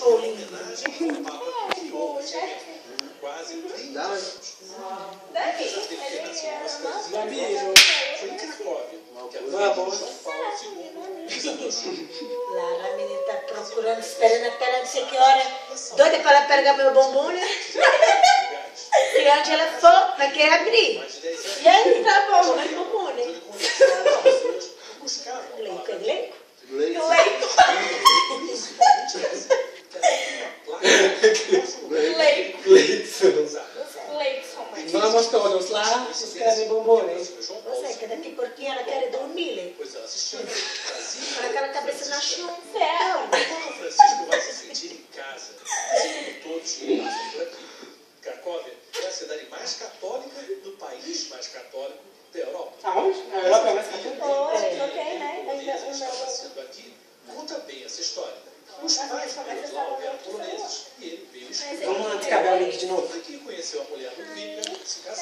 Ou homenagem ao Papa que criou esse evento. Quase 30 anos. Apesar dele ter nascido numa cidadezinha, foi em Cracóvia, que era o João Paulo II desapareceu. Lá a menina tá procurando, esperando até não sei que hora, doida para ela pegar meu bombom, né? E onde ela for, vai querer abrir. E aí, tá bom, mas bombom, né? Leico, é leico? Leico. Vamos todos lá, escrevem bombons. Você, que daqui porquinho ela quer dormir, né? Pois ela assistiu Para aquela cabeça na chão. O Papa Francisco vai se sentir em casa, assim como todos que passam por aqui. Cracóvia é a cidade mais católica do país mais católico da Europa. Aonde? A Europa é mais católica? Ele estava sendo aqui, conta bem essa história. Os pais do Miroslav eram poloneses e ele veio estudar. Vamos lá descabar o link de novo. Aqui conheceu a mulher do Vicar, se casaram.